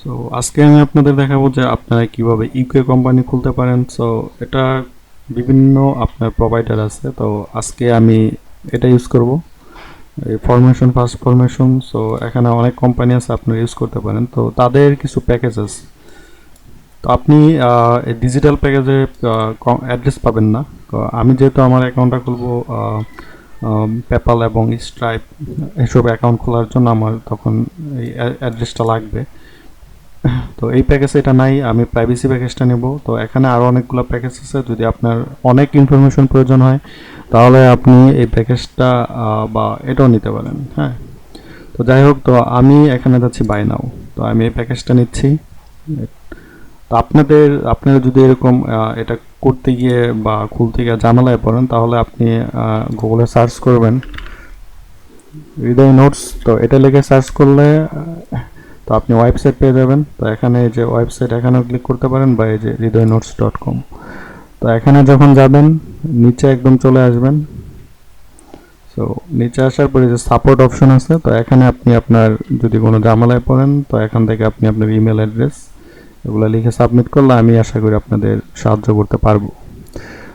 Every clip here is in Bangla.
সো আজকে আমি আপনাদের দেখাবো যে আপনারা কিভাবে ইউকে কোম্পানি খুলতে পারেন। সো এটা বিভিন্ন আপনার প্রোভাইডার আছে, তো আজকে আমি এটা ইউজ করব, এই ফরমেশন ফার্স্ট ফরমেশন। সো এখানে অনেক কোম্পানি আছে আপনারা ইউজ করতে পারেন, তো তাদের কিছু প্যাকেজ আছে। তো আপনি ডিজিটাল প্যাকেজে অ্যাড্রেস পাবেন না। তো আমি যেহেতু আমার অ্যাকাউন্টটা খুলবো পেপ্যাল এবং স্ট্রাইপ এসব অ্যাকাউন্ট খোলার জন্য আমার তখন এই অ্যাড্রেসটা লাগবে। তো এই প্যাকেজ এটা নাই, আমি প্রাইভেসি প্যাকেজটা নেব। তো এখানে আরও অনেকগুলো প্যাকেজ আছে, যদি আপনার অনেক ইনফরমেশন প্রয়োজন হয় তাহলে আপনি এই প্যাকেজটা বা এটাও নিতে পারেন। হ্যাঁ, তো যাই হোক, তো আমি এখানে যাচ্ছি বাই নাও। তো আমি এই প্যাকেজটা নিচ্ছি। তো আপনারা যদি এরকম এটা করতে গিয়ে বা খুলতে গিয়ে ঝামেলায় পড়েন, তাহলে আপনি গুগলে সার্চ করবেন হৃদয় নোটস। তো এটা লিখে সার্চ করলে তো আপনি ওয়েবসাইট পেয়ে যাবেন। তো এখানে এই যে ওয়েবসাইট, এখানেও ক্লিক করতে পারেন, বা এই যে hridoynotes.com। তো এখানে যখন যাবেন নিচে একদম চলে আসবেন। সো নিচে আসার পরে যে সাপোর্ট অপশন আছে, তো এখানে আপনি আপনার যদি কোনো ঝামেলায় পড়েন, তো এখান থেকে আপনি আপনার ইমেল অ্যাড্রেস এগুলো লিখে সাবমিট করলে আমি আশা করি আপনাদের সাহায্য করতে পারবো।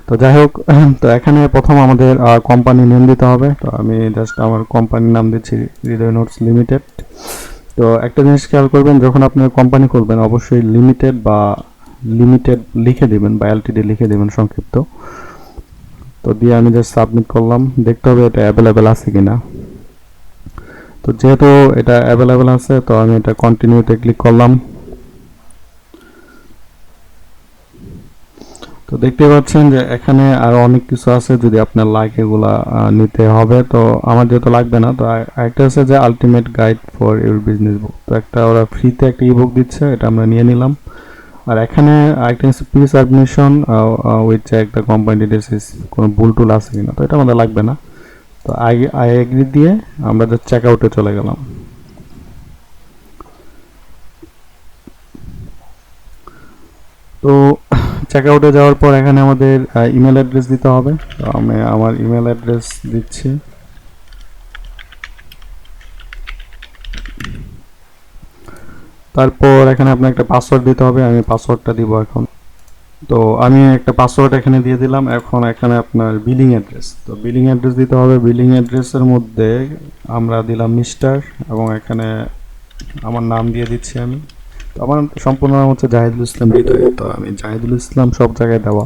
তো যাই হোক, তো এখানে প্রথম আমাদের কোম্পানি নেম দিতে হবে। তো আমি জাস্ট আমার কোম্পানির নাম দিচ্ছি হৃদয় নোটস লিমিটেড। তো একটা জিনিস খেয়াল করবেন, যখন আপনি কোম্পানি খুলবেন অবশ্যই লিমিটেড লিখে দিবেন বা এলটিডি লিখে দিবেন সংক্ষিপ্ত। তো দিয়ে আমি জাস্ট সাবমিট করলাম, দেখতে হবে এটা অ্যাভেলেবেল আছে কিনা। তো যেহেতু এটা অ্যাভেলেবেল আছে, তো আমি এটা কন্টিনিউতে ক্লিক করলাম। তো দেখতে পাচ্ছেন যে এখানে আরো অনেক কিছু আছে, যদি আপনার লাগে এগুলা নিতে হবে। তো আমার যেহেতু লাগবে না, তো একটা আছে যে ultimate guide for your business book. তো একটা ওরা ফ্রিতে একটা ইবুক দিচ্ছে, এটা আমরা নিয়ে নিলাম। আর এখানে আরেকটা হচ্ছে please submission with check the company details, কোনো ভুল টুল আছে কিনা। তো এটা আমাদের লাগবে না। তো আই এগ্রি দিয়ে আমরা জাস্ট চেক আউটে চলে গেলাম। তো চেক আউটে যাওয়ার পর এখানে আমাদের ইমেল অ্যাড্রেস দিতে হবে। তো আমি আমার ইমেল অ্যাড্রেস দিচ্ছি। তারপর এখানে আপনার একটা পাসওয়ার্ড দিতে হবে, আমি পাসওয়ার্ডটা দিব এখন। তো আমি একটা পাসওয়ার্ড এখানে দিয়ে দিলাম। এখন এখানে আপনার বিলিং অ্যাড্রেস, তো বিলিং অ্যাড্রেস দিতে হবে। বিলিং অ্যাড্রেসের মধ্যে আমরা দিলাম মিস্টার, এবং এখানে আমার নাম দিয়ে দিচ্ছি আমি। তো আমার সম্পূর্ণ নাম হচ্ছে জাহিদুল ইসলাম হৃদয়, তো আমি জাহিদুল ইসলাম সব জায়গায় দেওয়া।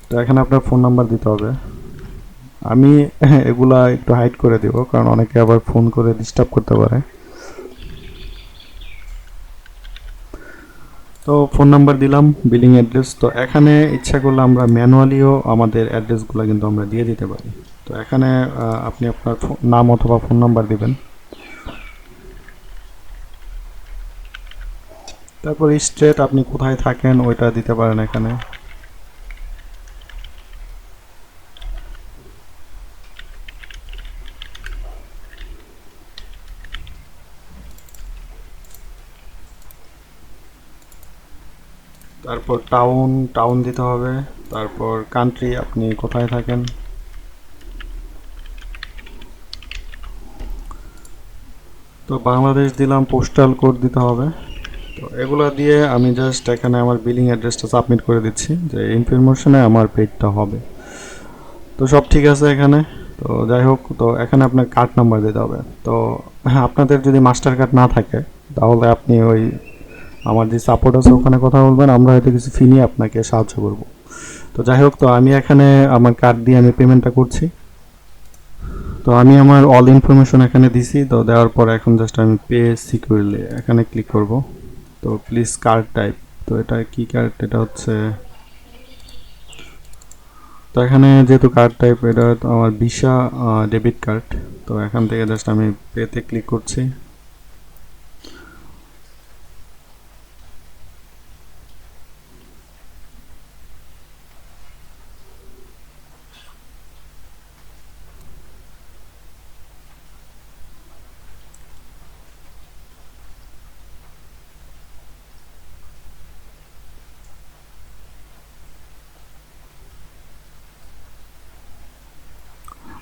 তো এখানে আপনার ফোন নাম্বার দিতে হবে। আমি এগুলা একটু হাইড করে দিব, কারণ অনেকে আবার ফোন করে ডিস্টার্ব করতে পারে। তো ফোন নাম্বার দিলাম, বিলিং অ্যাড্রেস। তো এখানে ইচ্ছা করলে আমরা ম্যানুয়ালিও আমাদের অ্যাড্রেসগুলো কিন্তু আমরা দিয়ে দিতে পারি। তো এখানে আপনি আপনার নাম অথবা ফোন নাম্বার দিবেন। তারপর স্টেট আপনি কোথায় থাকেন ওইটা দিতে পারেন এখানে। তারপর টাউন টাউন দিতে হবে। তারপর কান্ট্রি আপনি কোথায় থাকেন। তো বাংলাদেশ দিলাম, পোস্টাল কোড দিতে হবে। তো এগুলো দিয়ে আমি জাস্ট এখানে আমার বিলিং অ্যাড্রেসটা সাবমিট করে দিচ্ছি, যে ইনফরমেশনে আমার পেজটা হবে। তো সব ঠিক আছে এখানে। তো যাই হোক, তো এখানে আপনার কার্ড নাম্বার দিতে হবে। তো হ্যাঁ, আপনাদের যদি মাস্টার কার্ড না থাকে তাহলে আপনি ওই আমার যে সাপোর্ট আছে ওখানে কথা বলবেন, আমরা হয়তো কিছু ফি নিয়ে আপনাকে সাহায্য করব। তো যাই হোক, তো আমি এখানে আমার কার্ড দিয়ে আমি পেমেন্টটা করছি। তো আমি আমার অল ইনফরমেশন এখানে দিছি। তো দেওয়ার পর এখন জাস্ট আমি পে সিকিউরলি এখানে ক্লিক করব। তো প্লিজ কার্ড টাইপ, তো এটা কি কার্ড, এটা হচ্ছে, তো এখানে যেহেতু কার্ড টাইপ এটা তো আমার ভিসা ডেবিট কার্ড। তো এখান থেকে জাস্ট আমি পেতে ক্লিক করছি।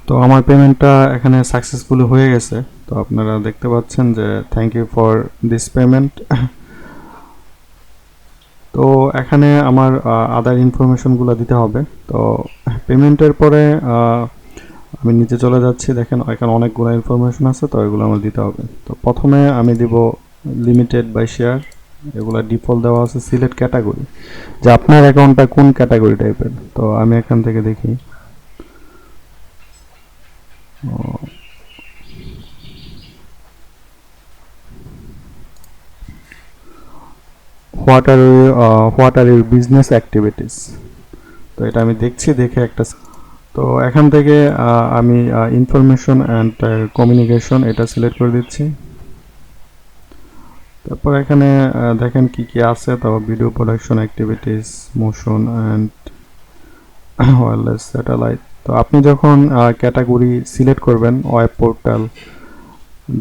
তো আমার পেমেন্টটা এখানে সাকসেসফুলি হয়ে গেছে। তো আপনারা দেখতে পাচ্ছেন যে thank you for this payment. তো এখানে আমার আদার ইনফরমেশনগুলো দিতে হবে। তো পেমেন্টের পরে আমি নিচে চলে যাচ্ছি, দেখেন এখানে অনেকগুলো ইনফরমেশন আছে, তো এগুলো আমার দিতে হবে। তো প্রথমে আমি দিব লিমিটেড বাই শেয়ার, এগুলো ডিফল্ট দেওয়া আছে। সিলেক্ট ক্যাটাগরি, যে আপনার অ্যাকাউন্টটা কোন ক্যাটাগরি টাইপের। তো আমি এখান থেকে দেখি what are your business activities. তো এটা আমি দেখছি, দেখে একটা, তো এখান থেকে আমি ইনফরমেশন অ্যান্ড কমিউনিকেশন এটা সিলেক্ট করে দিচ্ছি। তারপর এখানে দেখেন কি কি আছে। তো video production activities, motion and wireless satellite. তো আপনি যখন ক্যাটাগরি সিলেক্ট করবেন, web portal,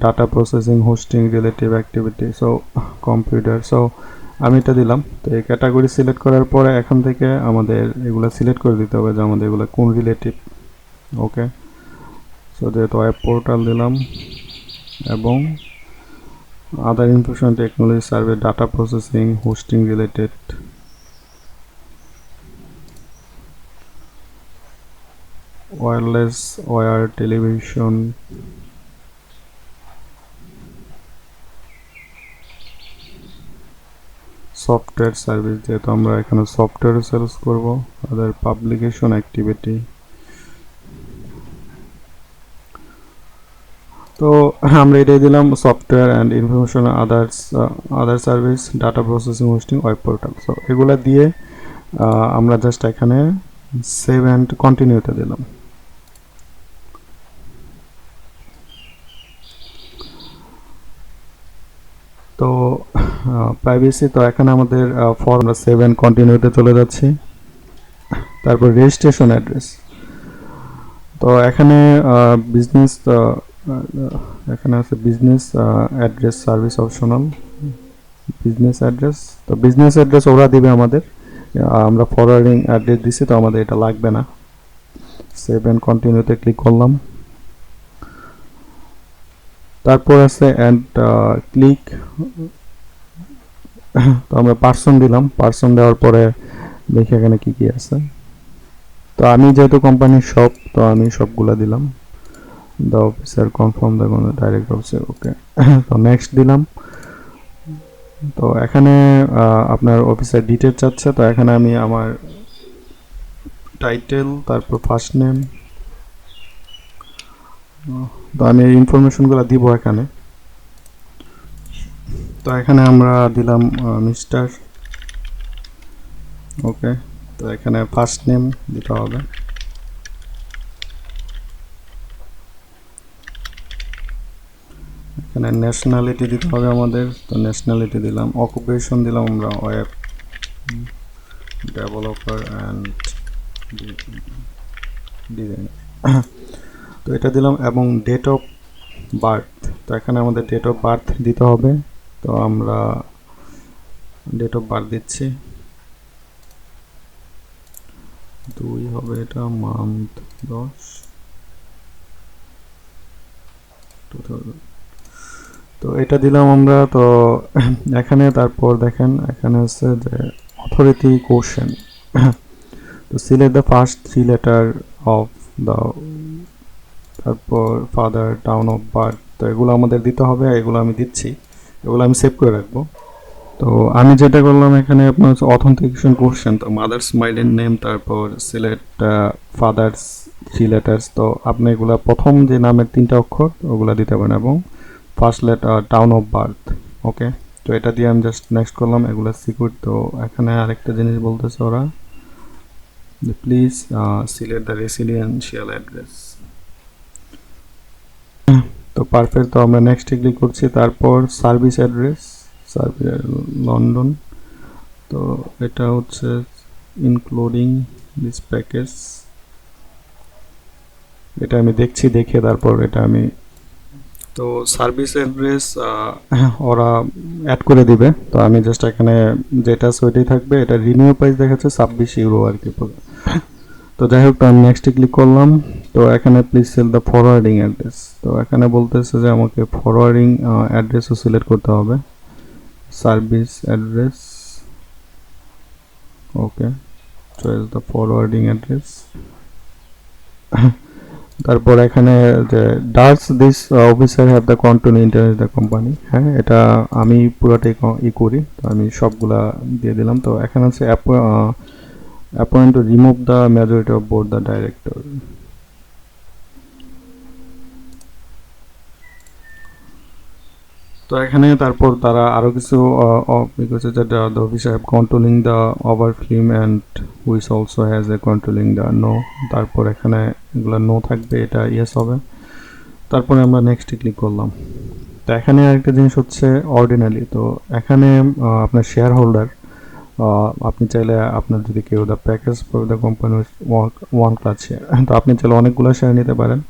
data processing, hosting, relative activity, so computer, so আমি এটা দিলাম। তো এই ক্যাটাগরি সিলেক্ট করার পরে এখান থেকে আমাদের এগুলো সিলেক্ট করে দিতে হবে যে আমাদের এগুলো কোন রিলেটিভ। ওকে, সো যেহেতু ওয়েব পোর্টাল দিলাম এবং other information technology survey, data processing, hosting related, wireless wire television, software service, যেহেতু আমরা এখানে সফটওয়্যার সেলস করব, আদার পাবলিকেশন অ্যাক্টিভিটি। তো আমরা এটাই দিলাম, software and information other service, data processing, hosting, web portal. So এগুলা দিয়ে আমরা জাস্ট এখানে সেভ অ্যান্ড কন্টিনিউতে দিলাম। তো প্রাইভেসি, তো এখানে আমাদের ফর্ম সেভ অ্যান্ড কন্টিনিউতে চলে যাচ্ছি। তারপর রেজিস্ট্রেশন অ্যাড্রেস, তো এখানে বিজনেস, এখানে আছে business address service optional, business address. তো বিজনেস অ্যাড্রেস ওরা দিবে আমাদের, আমরা ফরওয়ার্ডিং অ্যাড্রেস দিছি, তো আমাদের এটা লাগবে না। সেভ অ্যান্ড কন্টিনিউতে ক্লিক করলাম। তারপর আছে অ্যান্ড ক্লিক, তো আমরা পার্সন দিলাম। পার্সন দেওয়ার পরে দেখি এখানে কি কি আছে। তো আমি যেহেতু কোম্পানির শপ, তো আমি সবগুলা দিলাম। The officer confirm the direct officer, okay. তো নেক্সট দিলাম। তো এখানে আপনার অফিসার ডিটেল চাচ্ছে, তো এখানে আমি আমার টাইটেল, তারপর ফার্স্ট নেম, তো আমি এই ইনফরমেশনগুলো দিব এখানে। তো এখানে আমরা দিলাম মিস্টার, ওকে। তো এখানে ফার্স্ট নেম দিতে হবে। এখানে ন্যাশনালিটি দিতে হবে আমাদের, তো ন্যাশনালিটি দিলাম। অকুপেশন দিলাম আমরা ওয়েব ডেভেলপার অ্যান্ড ডিজাইনার, তো এটা দিলাম। এবং ডেট অফ বার্থ, তো এখানে আমাদের ডেট অফ বার্থ দিতে হবে। তো আমরা ডেট অফ বার্থ দিচ্ছি, 2 হবে এটা, মান্থ 10, 2000। তো এটা দিলাম আমরা। তো এখানে তারপর দেখেন এখানে আছে যে অথরিটি কোশ্চেন, তো select the first 3 letter of the, তারপর ফাদার, টাউন অফ বার্থ। তো এগুলো আমাদের দিতে হবে, এগুলো আমি দিচ্ছি, এগুলো আমি সেভ করে রাখবো। তো আমি যেটা করলাম এখানে আপনার অথেন্টিকেশন কোশ্চেন, তো মাদার্স মাইডেন নেম, তারপর সিলেক্ট ফাদার্স 3 লেটার্স। তো আপনি এগুলা প্রথম যে নামের 3টা অক্ষর ওগুলা দিতে পারেন, এবং first letter town of birth, okay. তো এটা দিয়ে আমি জাস্ট নেক্সট করলাম, এগুলা সিকিউর। তো এখানে আরেকটা জিনিস বলতেছে ওরা, please select the residential address. তো পারফেক্ট, তো আমরা নেক্সটে ক্লিক করছি। তারপর সার্ভিস অ্যাড্রেস, সার্ভিস লন্ডন। তো এটা হচ্ছে ইনক্লুডিং দিস প্যাকেজ, এটা আমি দেখছি, দেখে তারপর এটা আমি, তো সার্ভিস অ্যাড্রেস ওরা অ্যাড করে দিবে। তো আমি জাস্ট এখানে যেটা আছে ওইটাই থাকবে। এটা রিনিউ প্রাইস দেখাচ্ছে 26 ইউরো আর কি। তো যাই হোক, তো আমি নেক্সটে ক্লিক করলাম। তো এখানে please sell the forwarding address, তো এখানে বলতেছে যে আমাকে ফরওয়ার্ডিং অ্যাড্রেসও সিলেক্ট করতে হবে। Service address, okay, choice the forwarding address. তারপর এখানে যে does this officer have the control internet the company, হ্যাঁ এটা আমি পুরোটাই করি, তো আমি সবগুলা দিয়ে দিলাম। তো এখানে আছে appoint to remove the majority of board the director. তো এখানে তারপর তারা আরো কিছু যেটা the officer have controlling the over film and which also has a controlling the no. তারপর এখানে এগুলো নো থাকবে, এটা ইয়েস হবে। তারপরে আমরা নেক্সটে ক্লিক করলাম। তো এখানে আরেকটা জিনিস হচ্ছে অর্ডিনারি। তো এখানে আপনার শেয়ার হোল্ডার, আপনি চাইলে আপনার যদি কেউ the package for the company one class share, তো আপনি চাইলে অনেকগুলো শেয়ার নিতে পারেন।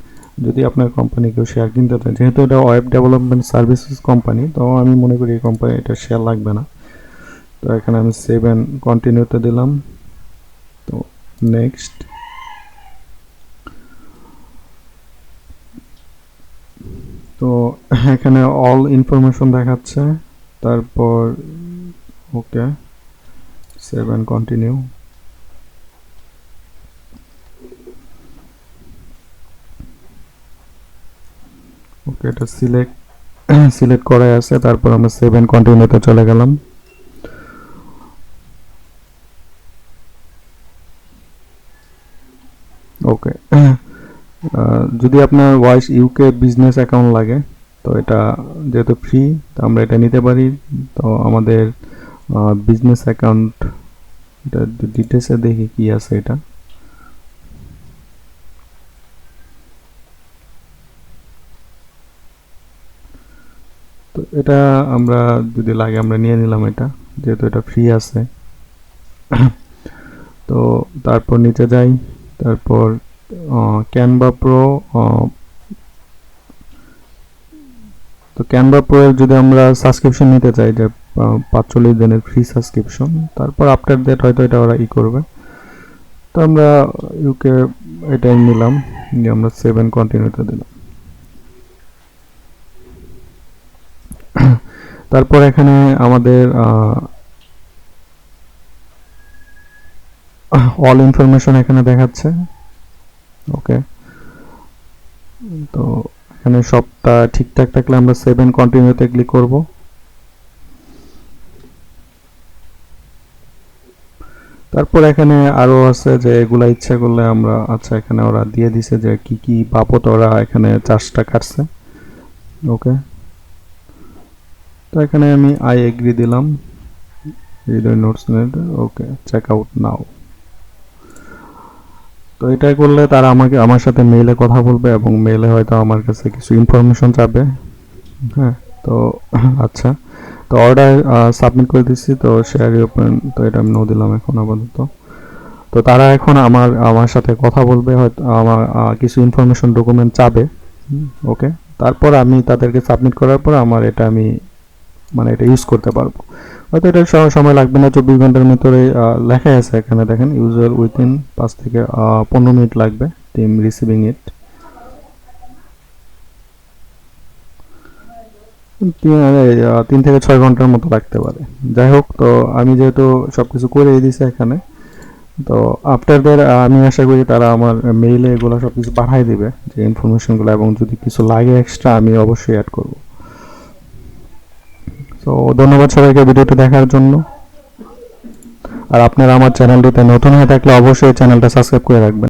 যদি আপনার কোম্পানি কেউ শেয়ার কিনতে চায়, যেহেতু এটা ওয়েব ডেভেলপমেন্ট সার্ভিসেস কোম্পানি, তো আমি মনে করি এই কোম্পানি এটা শেয়ার লাগবে না। তো এখানে আমি সেভ অ্যান্ড কন্টিনিউতে দিলাম। তো নেক্সট, তো এখানে অল ইনফরমেশন দেখাচ্ছে। তারপর ওকে, সেভ অ্যান্ড কন্টিনিউ। ওকে, এটা সিলেক্ট করাই আছে। তারপর আমরা সেভ অ্যান্ড কন্টিনিউতে চলে গেলাম। ওকে, যদি আপনার ওয়াইস ইউকে বিজনেস অ্যাকাউন্ট লাগে, তো এটা যেহেতু ফ্রি, তো আমরা এটা নিতে পারি। তো আমাদের বিজনেস অ্যাকাউন্ট, এটা ডিটেলসে দেখি কি আছে এটা। তো এটা আমরা যদি লাগে আমরা নিয়ে নিলাম এটা, যেহেতু এটা ফ্রি আছে। তো তারপর নিচে যাই। তারপর ক্যানভা প্রো, তো ক্যানভা প্রো এর যদি আমরা সাবস্ক্রিপশন নিতে চাই, যে 45 দিনের ফ্রি সাবস্ক্রিপশন, তারপর আফটার দ্যাট হয়তো এটা ওরা করবে। তো আমরা ইউকে এটাই নিলাম, নিয়ে আমরা 7 কন্টিনিউতে দিলাম। তারপর এখানে আমাদের অল ইনফরমেশন এখানে দেখাচ্ছে। ওকে, তো এখানে সবটা ঠিকঠাক থাকলে আমরা 7 কন্টিনিউতে ক্লিক করব। তারপর এখানে আরো আছে যে এগুলা ইচ্ছা করলে আমরা, আচ্ছা এখানে ওরা দিয়ে দিছে যে কি কি বাবদ ওরা এখানে চার্জটা কাটছে। ওকে, তো এখানে আমি আই এগ্রি দিলাম। হৃদয় নোটস নেট, ওকে, চেক আউট নাও। তো এটাই করলে তারা আমার সাথে মেইলে কথা বলবে এবং মেইলে হয়তো আমার কাছে কিছু ইনফরমেশন চাবে। হ্যাঁ, তো আচ্ছা, তো অর্ডার সাবমিট করে দিচ্ছি। তো শেয়ার ওপেন, তো এটা আমি নো দিলাম এখন আপাতত। তো তারা এখন আমার সাথে কথা বলবে, হয়তো আমার কিছু ইনফরমেশন ডকুমেন্ট চাবে। ওকে, তারপর আমি তাদেরকে সাবমিট করার পর আমার এটা আমি মানে এটা ইউজ করতে পারবো। হয়তো এটা সময় লাগবে না, 24 ঘন্টার ভিতরে লেখা আছে এখানে দেখেন, ইউজার উইথিন 5 থেকে 15 মিনিট লাগবে টিম রিসিভিং ইট। 3 থেকে 6 ঘন্টার মতো লাগতে পারে। যাই হোক, তো আমি যেহেতু সবকিছু করে দিয়েছি এখানে, তো আফটার দ্যাট আমি আশা করি তারা আমার মেইলে এগুলো সবকিছু পাঠিয়ে দিবে, যে ইনফরমেশনগুলো, এবং যদি কিছু লাগে এক্সট্রা আমি অবশ্যই অ্যাড করব। তো ধন্যবাদ সবাইকে ভিডিওটি দেখার জন্য। আর আপনারা আমার চ্যানেলটিতে নতুন হয়ে থাকলে অবশ্যই চ্যানেলটা সাবস্ক্রাইব করে রাখবেন।